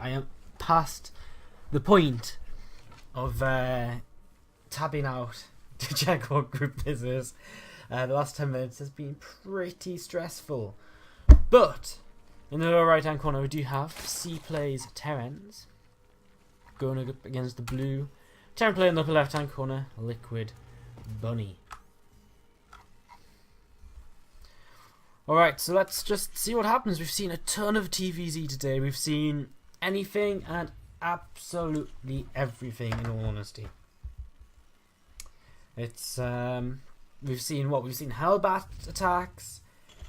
I am past the point of tabbing out to check what group this is. The last 10 minutes has been pretty stressful. But in the lower right hand corner we do have DH8BunnyvsTerrenZ going up against the blue Terran player in the upper left hand corner, Liquid Bunny. Alright, so let's just see what happens. We've seen a ton of TVZ today. We've seen anything and absolutely everything, in all honesty. It's we've seen Hellbat attacks.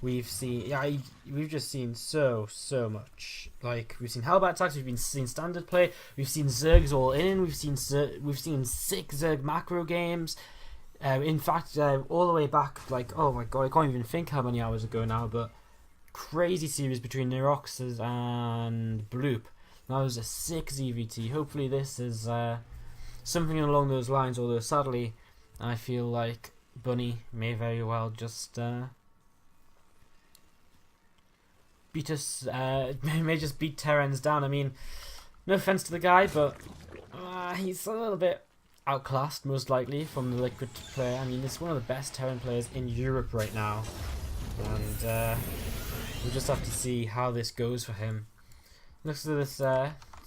We've seen we've just seen so much. Like, we've seen Hellbat attacks, we've seen standard play, we've seen Zergs all in, we've seen 6 Zerg macro games. In fact, all the way back, like, oh my god, I can't even think how many hours ago now, but crazy series between Neuroxes and Bloop. That was a 6 EVT. Hopefully this is something along those lines, although sadly I feel like Bunny may very well just beat us, may just beat TerrenZ down. I mean, no offense to the guy, but he's a little bit outclassed, most likely, from the Liquid player. I mean, he's one of the best Terran players in Europe right now, and we'll just have to see how this goes for him. Looks at this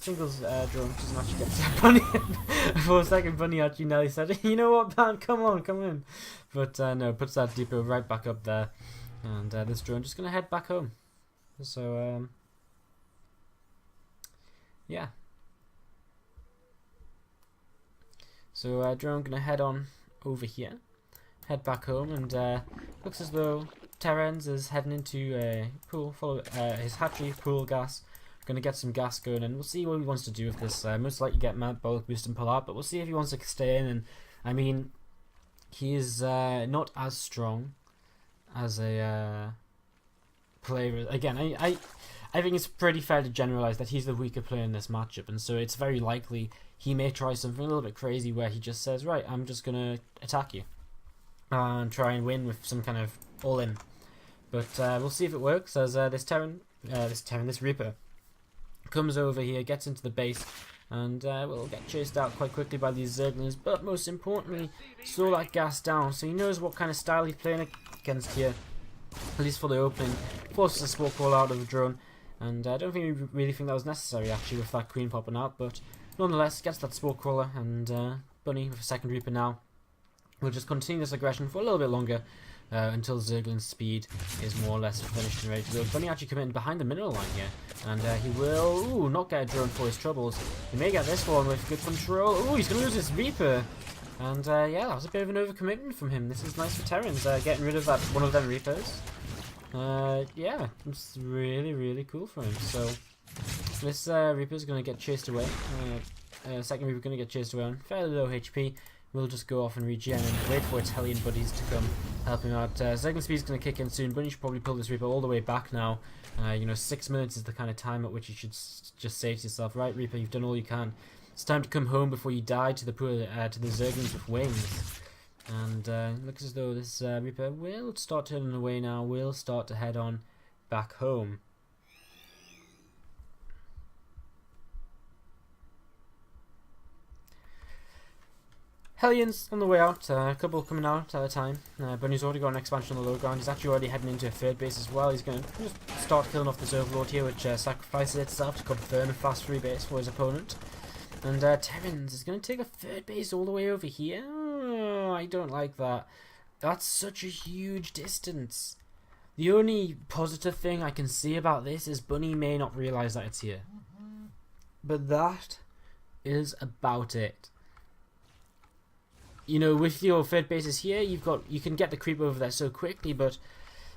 singles drone doesn't actually get to Bunny. For a second, Bunny actually nearly said, "You know what, man? Come on, come in." But no, puts that depot right back up there, and this drone just gonna head back home. So yeah. So drone gonna head on over here, head back home, and looks as though TerrenZ is heading into a pool, follow his hatchery pool gas. Gonna get some gas going, and we'll see what he wants to do with this. Most likely get mad bulk boost and pull out, but we'll see if he wants to stay in. And I mean, he is not as strong as a player. Again, I think it's pretty fair to generalize that he's the weaker player in this matchup, and so it's very likely he may try something a little bit crazy where he just says, right, I'm just gonna attack you and try and win with some kind of all-in. But we'll see if it works, as this Reaper comes over here, gets into the base, and will get chased out quite quickly by these Zerglings, but most importantly, slow that gas down, so he knows what kind of style he's playing against here, at least for the opening. Forces a spore call out of the drone, and I don't think we really think that was necessary actually with that queen popping out, but nonetheless gets that spore crawler, and Bunny with a second Reaper now will just continue this aggression for a little bit longer until Zergling's speed is more or less finished and ready to go. Bunny actually coming in behind the mineral line here, and he will not get a drone for his troubles. He may get this one with good control. He's going to lose his Reaper, and yeah, that was a bit of an overcommitment from him. This is nice for TerrenZ, getting rid of that one of them Reapers. Yeah, it's really cool for him. So this Reaper's going to get chased away. Second Reaper going to get chased away on fairly low HP. We'll just go off and regen and wait for its Hellion buddies to come help him out. Zergling speed's going to kick in soon. Bunny should probably pull this Reaper all the way back now. You know, 6 minutes is the kind of time at which you should just say to yourself, right, Reaper, you've done all you can. It's time to come home before you die to the Zerglings with wings. And looks as though this Reaper will start turning away now. Will start to head on back home. Hellions on the way out, a couple coming out at a time. Bunny's already got an expansion on the low ground. He's actually already heading into a third base as well. He's going to just start killing off this Overlord here, which sacrifices itself to confirm a fast free base for his opponent. And TerrenZ is going to take a third base all the way over here. Oh, I don't like that. That's such a huge distance. The only positive thing I can see about this is Bunny may not realise that it's here. But that is about it. You know, with your third bases here, you can get the creep over there so quickly, but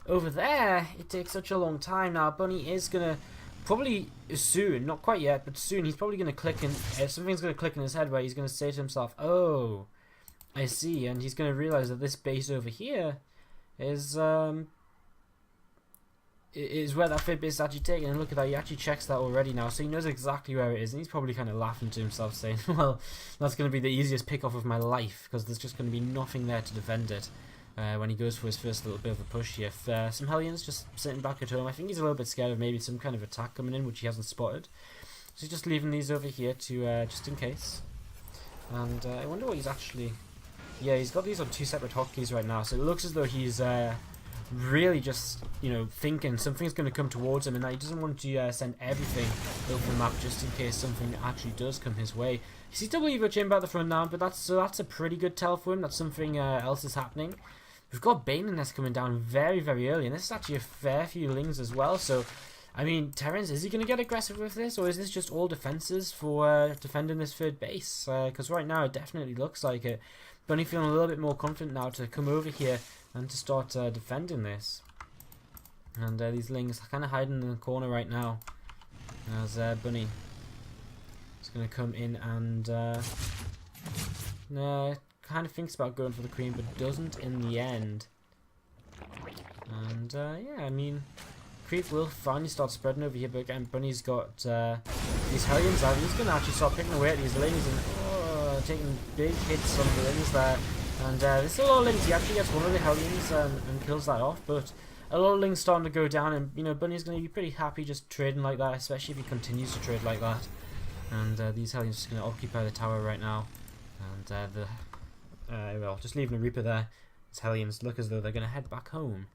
over there, it takes such a long time. Now, Bunny is going to probably soon, not quite yet, but soon, he's probably going to click in, something's going to click in his head where he's going to say to himself, oh, I see, and he's going to realise that this base over here is where that third base is actually taken. And look at that, he actually checks that already now, so he knows exactly where it is, and he's probably kind of laughing to himself, saying, well, that's going to be the easiest pick-off of my life, because there's just going to be nothing there to defend it when he goes for his first little bit of a push here. Some Hellions just sitting back at home. I think he's a little bit scared of maybe some kind of attack coming in, which he hasn't spotted. So he's just leaving these over here to just in case. And I wonder what he's actually... Yeah, he's got these on 2 separate hotkeys right now, so it looks as though he's really just, you know, thinking something's going to come towards him, and that he doesn't want to send everything over the map just in case something actually does come his way. You see double Evo chamber at the front now, but that's a pretty good tell for him that something else is happening. We've got Baneling that's coming down very, very early, and this is actually a fair few Lings as well, so... I mean, TerrenZ, is he going to get aggressive with this, or is this just all defenses for defending this third base? Because right now it definitely looks like it. Bunny feeling a little bit more confident now to come over here and to start defending this. And these Lings are kind of hiding in the corner right now. As Bunny is going to come in and kind of thinks about going for the Queen, but doesn't in the end. And yeah, I mean... Creep will finally start spreading over here, but again, Bunny's got these Hellions out. He's going to actually start picking away at these Lings and taking big hits on the Lings there. And there's still a lot of Lings. He actually gets one of the Hellions and kills that off, but a lot of Lings starting to go down, and you know, Bunny's going to be pretty happy just trading like that, especially if he continues to trade like that. And these Hellions are just going to occupy the tower right now. And well, just leaving the Reaper there. These Hellions look as though they're going to head back home.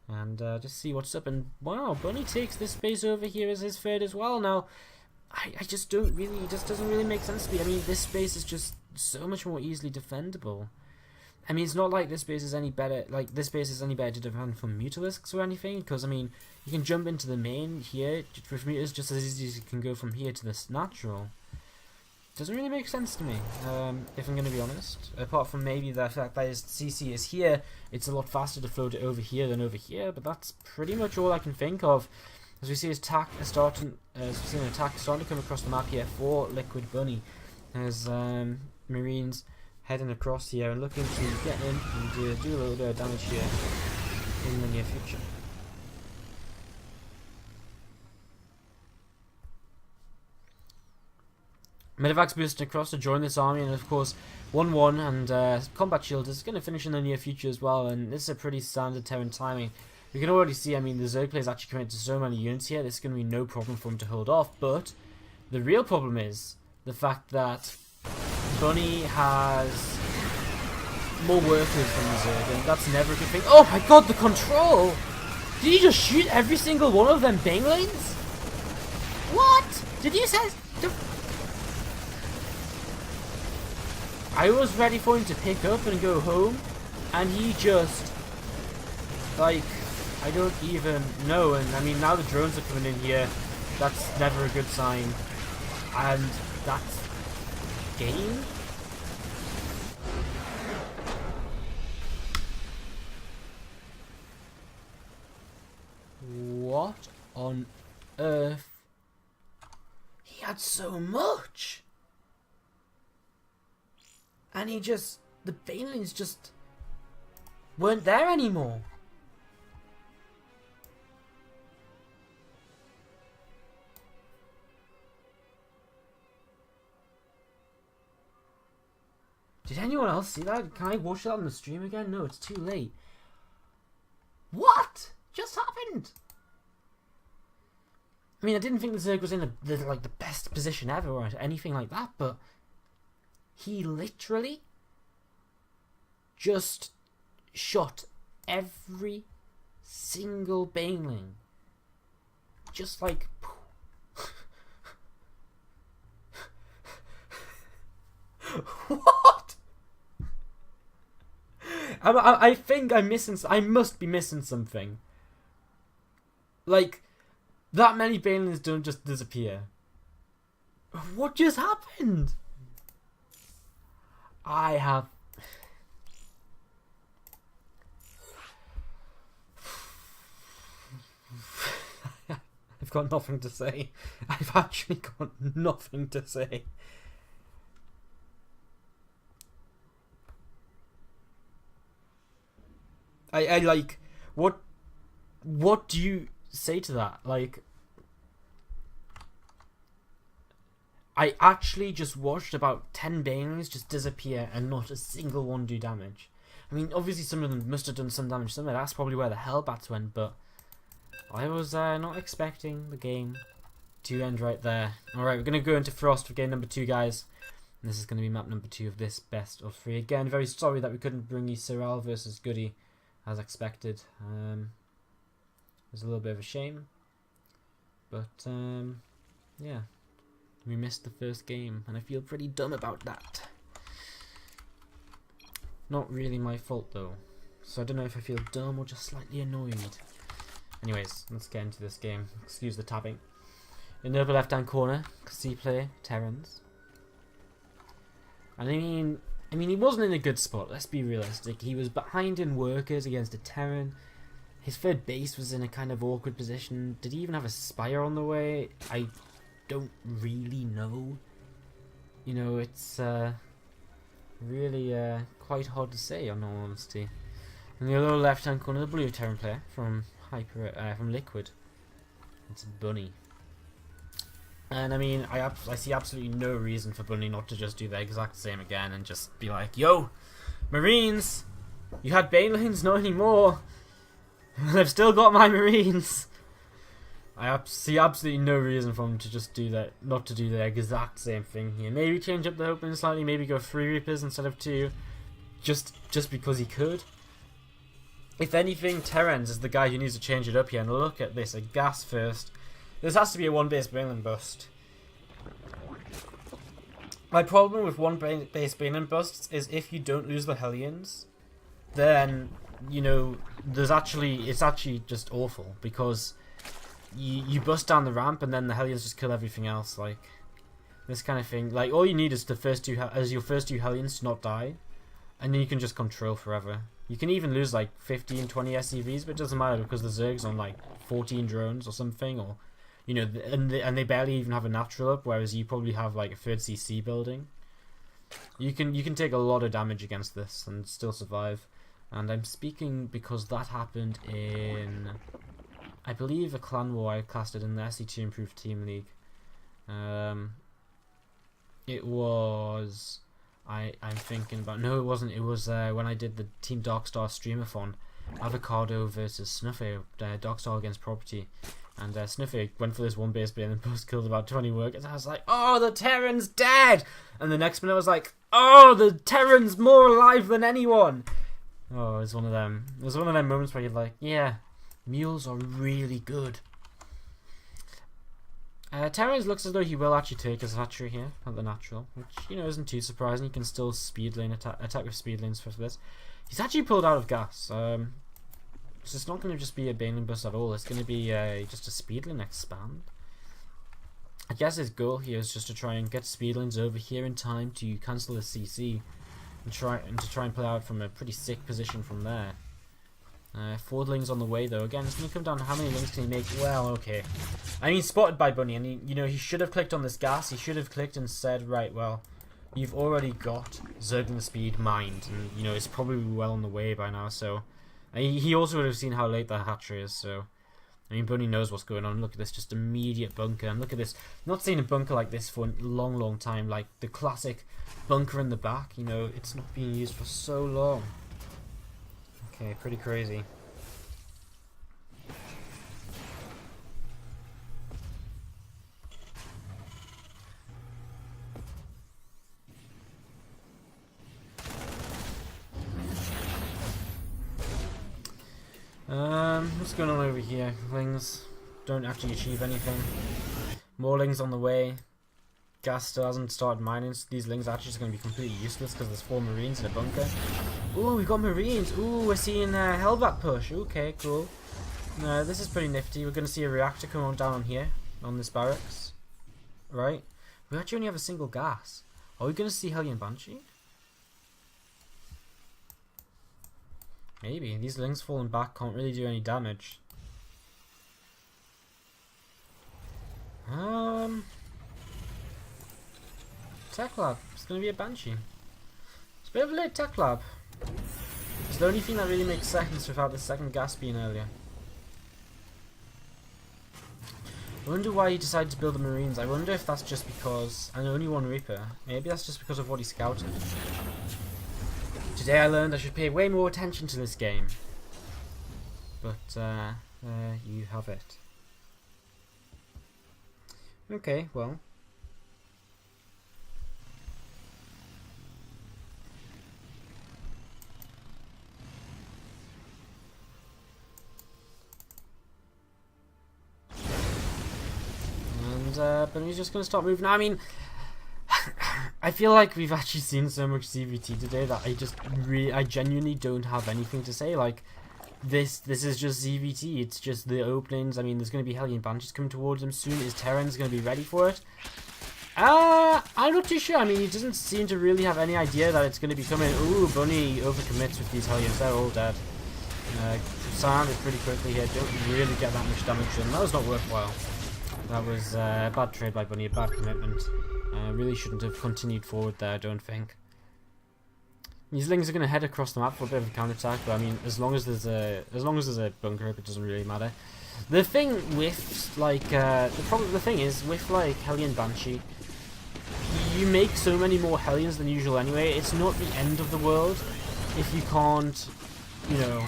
And just see what's up. And wow, Bunny takes this space over here as his third as well. Now, I just don't really, it just doesn't really make sense to me. I mean, this space is just so much more easily defendable. I mean, it's not like this space is any better, like this space is any better to defend from Mutalisks or anything. Because, I mean, you can jump into the main here with Mutas just as easy as you can go from here to this natural. Doesn't really make sense to me, if I'm going to be honest. Apart from maybe the fact that his CC is here, it's a lot faster to float it over here than over here, but that's pretty much all I can think of. As we see his attack starting, starting to come across the map here for Liquid Bunny, as Marines heading across here and looking to get in and do a little bit of damage here in the near future. Medevacs boosting across to join this army, and of course 1-1 and Combat Shield is going to finish in the near future as well, and this is a pretty standard Terran timing. We can already see, I mean, the Zerg player is actually committed to so many units here, this is going to be no problem for him to hold off, but the real problem is the fact that Bunny has more workers than the Zerg, and that's never a good thing. Oh my god, the control! Did he just shoot every single one of them Banelings? What? Did you say... I was ready for him to pick up and go home, and he just, like, I don't even know. And I mean, now the drones are coming in here, that's never a good sign, and that's game. What on earth? He had so much! And he just... the Banelings just... weren't there anymore. Did anyone else see that? Can I watch that on the stream again? No, it's too late. What just happened? I mean, I didn't think the Zerg was in the best position ever or anything like that, but he literally just shot every single Baneling. Just like... What? I think I'm missing... I must be missing something. Like, that many Banelings don't just disappear. What just happened? I have... I've got nothing to say. I've actually got nothing to say. I like... What do you say to that? Like... I actually just watched about 10 Banelings just disappear and not a single one do damage. I mean, obviously some of them must have done some damage somewhere. That's probably where the Hellbats went, but I was not expecting the game to end right there. Alright, we're going to go into Frost for game number 2, guys. And this is going to be map number 2 of this best of 3. Again, very sorry that we couldn't bring you Siral versus Goody as expected. It was a little bit of a shame. But, yeah. We missed the first game, and I feel pretty dumb about that. Not really my fault, though. So I don't know if I feel dumb or just slightly annoyed. Anyways, let's get into this game. Excuse the tapping. In the upper left-hand corner, C player, TerrenZ. And I mean, he wasn't in a good spot, let's be realistic. He was behind in workers against a Terran. His third base was in a kind of awkward position. Did he even have a Spire on the way? I don't really know. You know, it's really quite hard to say, in all honesty. In the lower left-hand corner, the blue Terran player from from Liquid. It's Bunny. And I mean, I see absolutely no reason for Bunny not to just do the exact same again and just be like, yo, Marines, you had Banelings, not anymore. I've still got my Marines. I see absolutely no reason for him to just do that, not to do the exact same thing here. Maybe change up the opening slightly, maybe go 3 Reapers instead of 2, just because he could. If anything, TerrenZ is the guy who needs to change it up here. And look at this, a gas first. This has to be a 1-base Baneland bust. My problem with 1-base Baneland busts is if you don't lose the Hellions, then, you know, it's actually just awful, because you bust down the ramp and then the Hellions just kill everything else, like, this kind of thing. Like, all you need is your first 2 Hellions to not die, and then you can just control forever. You can even lose like 15, 20 SCVs, but it doesn't matter because the Zerg's on like 14 drones or something, or, you know, and they barely even have a natural up, whereas you probably have like a 3rd CC building. You can take a lot of damage against this and still survive. And I'm speaking because that happened in, I believe, a clan war. I cast it in the SC2 Improved Team League. It was, I'm thinking about, no, it wasn't. It was when I did the Team Darkstar Streamathon, Avocado versus Snuffy, Darkstar against Property. And Snuffy went for this 1-base Bane and post killed about 20 workers. I was like, oh, the Terran's dead! And the next minute I was like, oh, the Terran's more alive than anyone! Oh, it was one of them. It was one of them moments where you're like, yeah, mules are really good. TerrenZ looks as though he will actually take his hatchery here at the natural, which, you know, isn't too surprising. He can still speed lane attack with speed lanes for this. He's actually pulled out of gas. So it's not going to just be a Baneling bust at all. It's going to be just a speed lane expand. I guess his goal here is just to try and get speed lanes over here in time to cancel the CC and try and play out from a pretty sick position from there. 4 lings on the way though. Again, it's going to come down to how many lings can he make. Well, okay. I mean, spotted by Bunny, and he should have clicked on this gas. He should have clicked and said, right, well, you've already got Zergling the speed mined, and you know it's probably well on the way by now. So he also would have seen how late the hatchery is. So I mean, Bunny knows what's going on. Look at this, just immediate bunker, and look at this. I've not seen a bunker like this for a long, long time. Like the classic bunker in the back. You know, it's not being used for so long. Okay, pretty crazy. What's going on over here? Lings don't actually achieve anything. More lings on the way. Gas still hasn't started mining, so these lings are actually just going to be completely useless because there's 4 Marines in a bunker. Ooh, we got Marines. Ooh, we're seeing Hellbat push. Okay, cool. This is pretty nifty. We're going to see a reactor come on down on here, on this barracks. Right? We actually only have a single gas. Are we going to see Hellion Banshee? Maybe. These lings falling back can't really do any damage. Tech Lab. It's going to be a Banshee. It's a bit of a late Tech Lab. It's the only thing that really makes sense without the second gas being earlier. I wonder why he decided to build the Marines. I wonder if that's just because... and only 1 Reaper. Maybe that's just because of what he scouted. Today I learned I should pay way more attention to this game. But, there you have it. Okay, well. But he's just going to start moving. I mean, I feel like we've actually seen so much CVT today that I genuinely don't have anything to say. Like, this is just CVT. It's just the openings. I mean, there's going to be Hellion Banshees coming towards him soon. Is TerrenZ going to be ready for it? I'm not too sure. I mean, he doesn't seem to really have any idea that it's going to be coming. Ooh, Bunny overcommits with these Hellions. They're all dead. Surrounded pretty quickly here. Don't really get that much damage done. That was not worthwhile. That was a bad trade by Bunny, a bad commitment. Really shouldn't have continued forward there, I don't think. These Lings are going to head across the map for a bit of a counter-attack, but I mean, as long as there's a bunker up, it doesn't really matter. The thing with the thing is with like Hellion Banshee, you make so many more Hellions than usual anyway. It's not the end of the world if you can't, you know,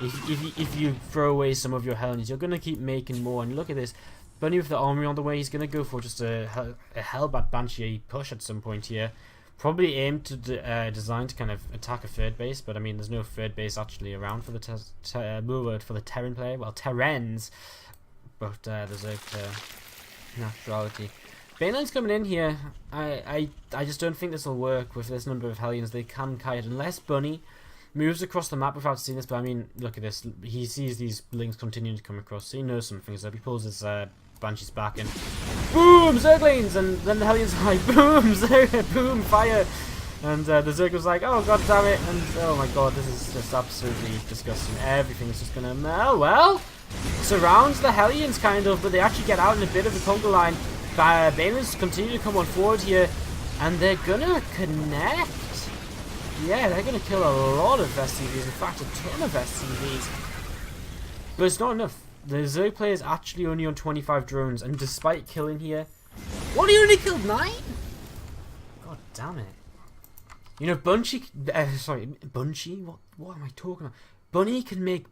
if you throw away some of your Hellions, you're going to keep making more. And look at this. Bunny with the armory on the way, he's going to go for just a Hellbat Banshee push at some point here. Probably aimed to design to kind of attack a third base, but I mean, there's no third base actually around for the Terran player. Well, TerrenZ, but there's a naturality. Banelight's coming in here. I just don't think this will work with this number of Hellions. They can kite unless Bunny moves across the map without seeing this. But I mean, look at this. He sees these Lings continuing to come across, so he knows something's up. He pulls his Banshees back and boom, Zerglings, and then the Hellions are like boom, boom, fire, and the Zergle's like, oh god damn it, and oh my god, this is just absolutely disgusting. Everything's just gonna well surrounds the Hellions kind of, but they actually get out in a bit of a conga line. Baners continue to come on forward here, and they're gonna connect. Yeah, they're gonna kill a lot of SCVs, in fact a ton of SCVs, but it's not enough. The Zerg player is actually only on 25 drones, and despite killing here, what, he only killed 9? God damn it. You know, Bunny, what am I talking about? Bunny can make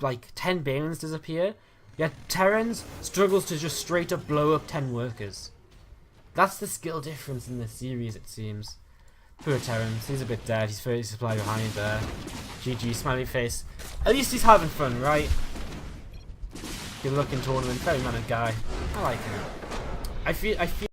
like 10 Balins disappear, yet TerrenZ struggles to just straight up blow up 10 workers. That's the skill difference in this series, it seems. Poor TerrenZ, he's a bit dead, he's 30 supply behind there. GG, smiley face. At least he's having fun, right? Good looking tournament, very mannered guy. I like him. I feel